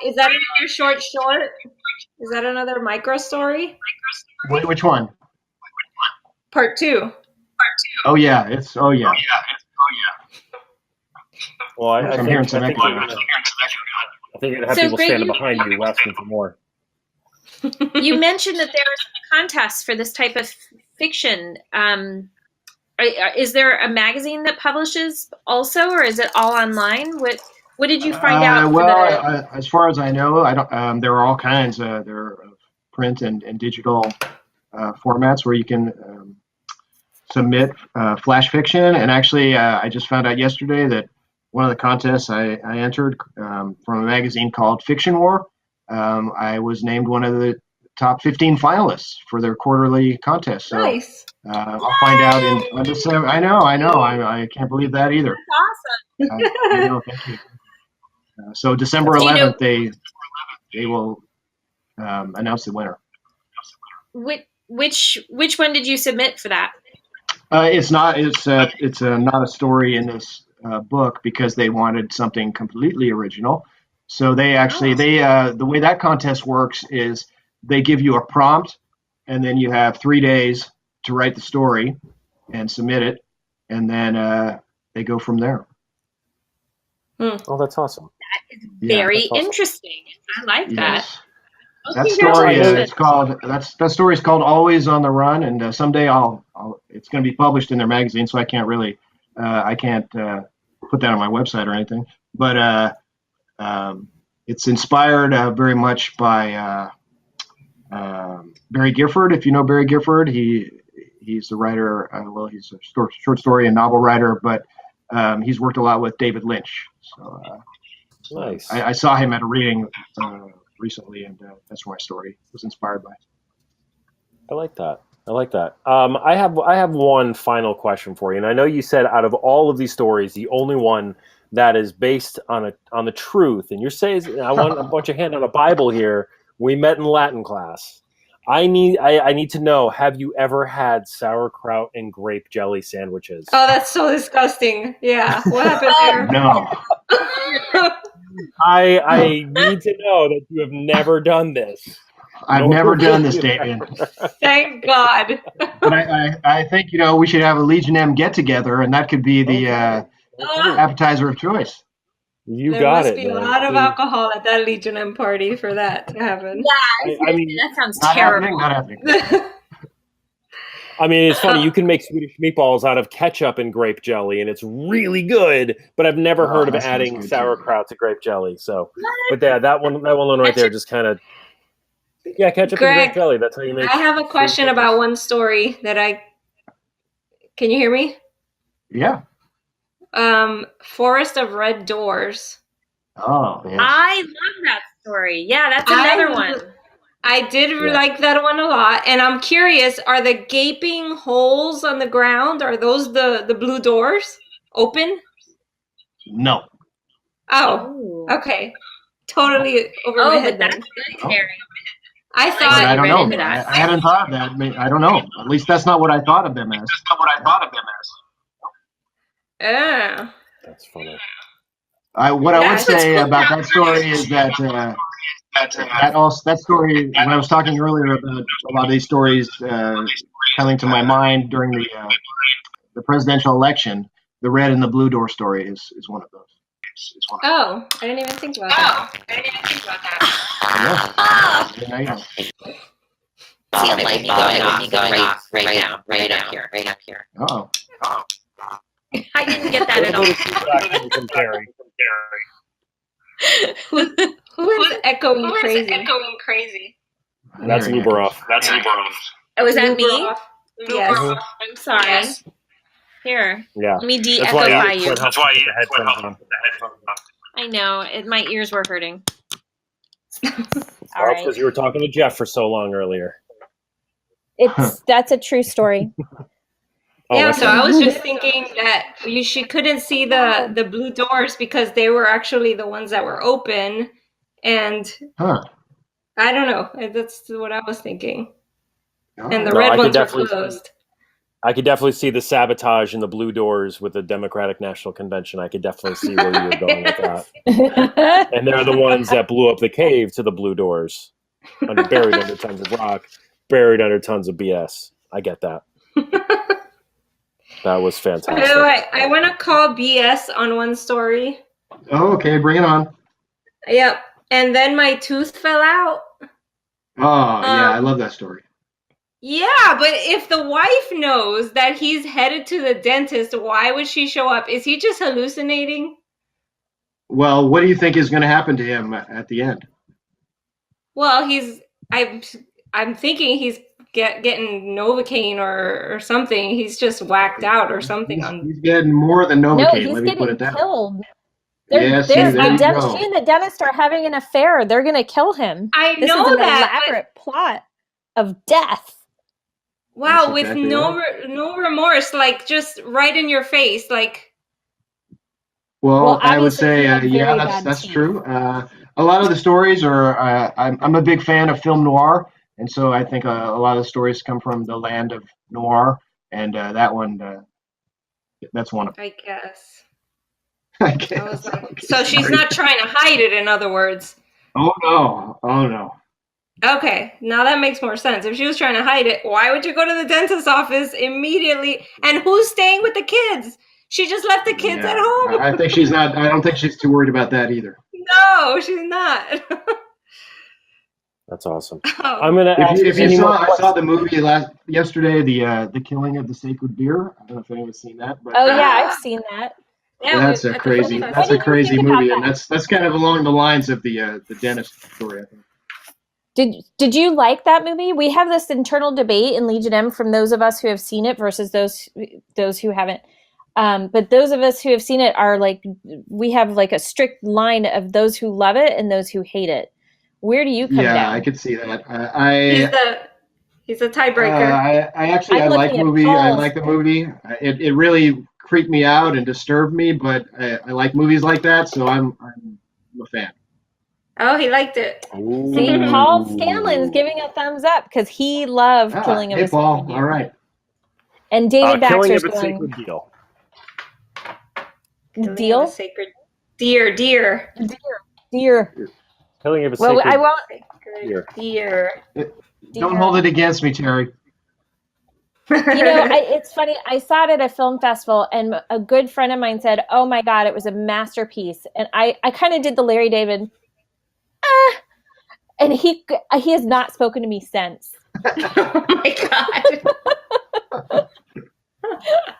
is that another short? Is that another micro story? Which one? Part 2. Oh yeah, Well, I think hearing some echo. I think you're going to have people standing behind you asking for more. You mentioned that there are contests for this type of fiction. Is there a magazine that publishes also, or is it all online? What did you find out? Well, as far as I know, I don't. There are all kinds. There are print and digital formats where you can submit flash fiction. And actually, I just found out yesterday that one of the contests I entered from a magazine called Fiction War, I was named one of the top 15 finalists for their quarterly contest. So nice. I'll find out in December. I know. I can't believe that either. That's awesome. I know, thank you. So December 11th, they will announce the winner. Which one did you submit for that? It's not a story in this book because they wanted something completely original. So they actually the way that contest works is they give you a prompt, and then you have 3 days to write the story and submit it, and then they go from there. Oh, that's awesome. That is very interesting. I like that. That story that story is called Always on the Run, and someday it's going to be published in their magazine, so I can't really put that on my website or anything. But it's inspired very much by Barry Gifford. If you know Barry Gifford, he's the writer. He's a short story and novel writer, but he's worked a lot with David Lynch. So nice. I saw him at a reading recently, and that's where my story was inspired by. I like that. I have one final question for you, and I know you said out of all of these stories, the only one that is based on the truth, and you're saying I want a bunch of hand on a Bible here. We met in Latin class. I need to know: have you ever had sauerkraut and grape jelly sandwiches? Oh, that's so disgusting. Yeah, what happened there? No. I need to know that you have never done this. I've never done this, Damien. Thank God. But I think, we should have a Legion M get-together, and that could be the appetizer of choice. You there got must it, be man. a lot of alcohol at that Legion M party for that to happen. Yeah, I mean, that sounds Not terrible. happening, not happening. I mean, it's funny. You can make Swedish meatballs out of ketchup and grape jelly, and it's really good. But I've never heard of that sounds adding good, too. sauerkraut to grape jelly. So, but yeah, that one right there just kind of ketchup Greg, and grape jelly. That's how you make. I have a question about one story that can you hear me? Yeah. Forest of Red Doors. Oh, yes. I love that story. Yeah, that's another one. I did like that one a lot, and I'm curious, are the gaping holes on the ground, are those the blue doors open? No. Oh, okay. Totally over my head but then. that's good, Terry. I But thought I don't read know. into that. I hadn't thought of that. I don't know. At least that's not what I thought of them as. That's funny. What I would That's say cool. about that story is that that story, when I was talking earlier about a lot of these stories coming to my mind during the presidential election, the red and the blue door story is one of those. Oh, I didn't even think about that. Yeah. There you go. See a light going off right now, right up here. Uh-oh. I didn't get that at all. From Terry. Who is echoing crazy? That's There you go. Uberov. Oh, was that me? Uberov. Yes. Mhm. I'm sorry. Here, Yeah. let me That's why de-echify you. That's why you put the headphones on. I know, my ears were hurting. All All right. because you were talking to Jeff for so long earlier. That's a true story. Yeah, that's so funny. I was just thinking that she couldn't see the blue doors because they were actually the ones that were open, and Huh. I don't know. That's what I was thinking. And the No, I red could ones were definitely- closed. I could definitely see the sabotage in the blue doors with the Democratic National Convention. I could definitely see where you were going with that. And they're the ones that blew up the cave to the blue doors, buried under tons of rock, buried under tons of BS. I get that. That was By the fantastic. way, I want to call BS on one story. Oh, okay. Bring it on. Yep. And then my tooth fell out. Oh, yeah. I love that story. Yeah, but if the wife knows that he's headed to the dentist, why would she show up? Is he just hallucinating? Well, what do you think is going to happen to him at the end? Well, I'm thinking he's getting Novocaine or something. He's just whacked out or something. He's getting more than No, Novocaine. he's Let me put getting it that way. killed. Yes, There's there you go. she and the dentist are having an affair. They're going to kill him. I This know is an that. but- elaborate plot of death. Wow, That's with exactly no remorse, like just right in your face, like. Well, I would obviously say, he had yeah, very bad that's teeth. true. A lot of the stories are. I'm a big fan of film noir, and so I think a lot of the stories come from the land of noir, and that one, that's one of them. I guess. I I guess. was like, so she's not trying to hide it, in other words. Oh no! Oh no! Okay, now that makes more sense. If she was trying to hide it, why would you go to the dentist's office immediately? And who's staying with the kids? She just left the kids Yeah, at home. I think she's not. I don't think she's too worried about that either. No, she's not. That's awesome. Oh. I'm gonna ask If you any more I saw the movie yesterday, the Killing of the Sacred Deer. I don't know if anyone's seen that, but Oh, yeah, I've seen that. Yeah, that's a at the crazy. film That's What a did you crazy think about movie, that? and that's kind of along the lines of the dentist story. I think. Did you like that movie? We have this internal debate in Legion M from those of us who have seen it versus those who haven't. But those of us who have seen it are like, we have like a strict line of those who love it and those who hate it. Where do you come Yeah, down? I could see that. he's a tiebreaker. I I'm like looking at movie. I Paul's. like the movie. It really creeped me out and disturbed me, but I like movies like that, so I'm a fan. Oh, he liked it. See, Paul Scanlon's giving a thumbs up because he loved Killing of Hey, a Paul. Sacred Deer. All right. And David Killing Baxter's of a going, Sacred Deal. Killing of a deal? Sacred deer. Dear. Killing of a Well, sacred I won't. deer. Dear. Don't hold it against me, Terry. It's funny. I saw it at a film festival, and a good friend of mine said, "Oh my God, it was a masterpiece." And I kind of did the Larry David, and he has not spoken to me since. Oh my God.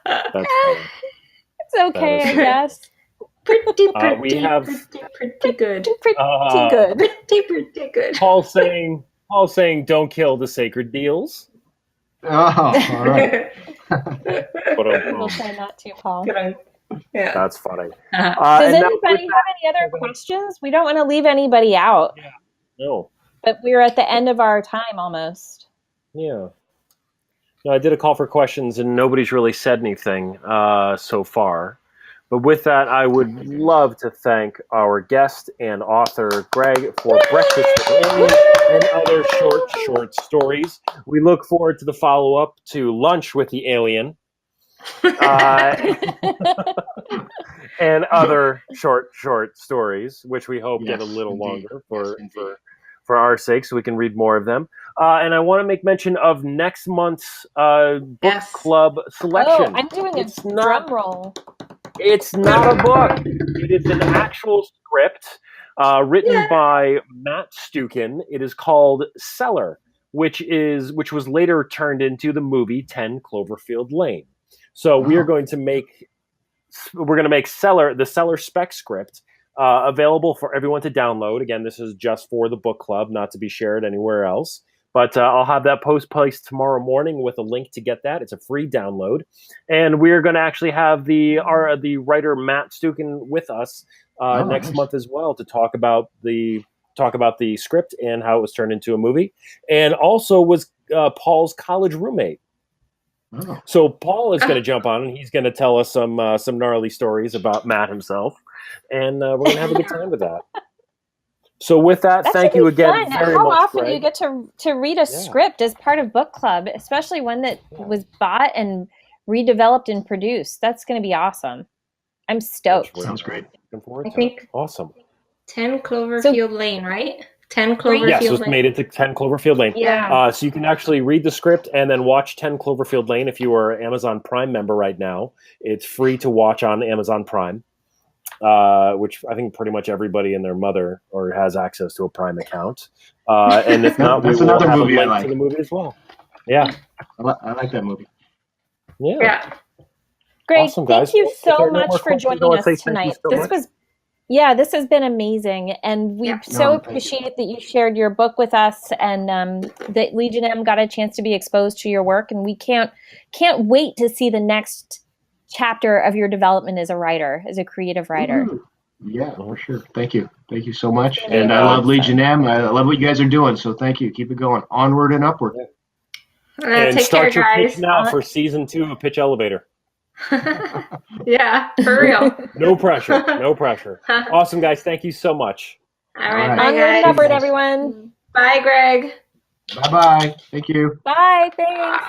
That's funny. It's okay, I guess. Pretty good. Pretty good. Pretty good. Paul saying, "Don't kill the sacred deals." Oh, all right. We'll try not to, Paul. Good on. Yeah. That's funny. Does and now anybody with have any other questions? We don't want to leave anybody out, no. but we're at the end of our time almost. Yeah. No, I did a call for questions, and nobody's really said anything so far. But with that, I would love to thank our guest and author, Greg, for Breakfast with Aliens and other short stories. We look forward to the follow-up to Lunch with the Alien and other short stories, which we hope get a little indeed. longer for Yes, indeed. for our sake, so we can read more of them. And I want to make mention of next month's book club selection. Oh, I'm doing It's a not- drum roll. It's not a book. It is an actual script written by Matt Stukin. It is called Cellar, which was later turned into the movie 10 Cloverfield Lane. So we're going to make Cellar, the Cellar spec script, available for everyone to download. Again, this is just for the book club, not to be shared anywhere else. But I'll have that post placed tomorrow morning with a link to get that. It's a free download, and we're going to actually have the writer Matt Stukin with us next month as well to talk about the script and how it was turned into a movie, and also was Paul's college roommate. Oh. So Paul is going to jump on, and he's going to tell us some gnarly stories about Matt himself, and we're going to have a good time with that. So with that, thank you again very How much, often Greg. do you get to read a script as part of book club, especially one that was bought and redeveloped and produced? That's going to be awesome. I'm stoked. Sounds great. Looking forward I to think it. Awesome. 10 Cloverfield Lane, right? 10 Cloverfield Yes, it was Lane. made into 10 Cloverfield Lane. Yeah. So you can actually read the script and then watch 10 Cloverfield Lane if you are an Amazon Prime member right now. It's free to watch on Amazon Prime, which I think pretty much everybody and their mother or has access to a Prime account. And if not, we That's will another have movie a I link like. to the movie as well. Yeah. I like that movie. Yeah. Greg, Awesome, thank guys. you Well, if there so are no more much for questions, I joining wanna us say thank you tonight. so much. This has been amazing, and we Yeah. so No, thank you. appreciate that you shared your book with us, and that Legion M got a chance to be exposed to your work, and we can't wait to see the next chapter of your development as a writer, as a creative writer. Ooh. Yeah, for sure. Thank you so much. gonna be And a I lot love of Legion fun. M. I love what you guys are doing. So thank you. Keep it going. Onward and upward. And Take start care, your guys. pitch now for season 2 of Pitch Elevator. Yeah, for real. No pressure. No pressure. Awesome, guys. Thank you so much. All right, All right. bye, Onward and guys. upward, everyone. Bye, Greg. Bye-bye. Thank you. Bye. Thanks.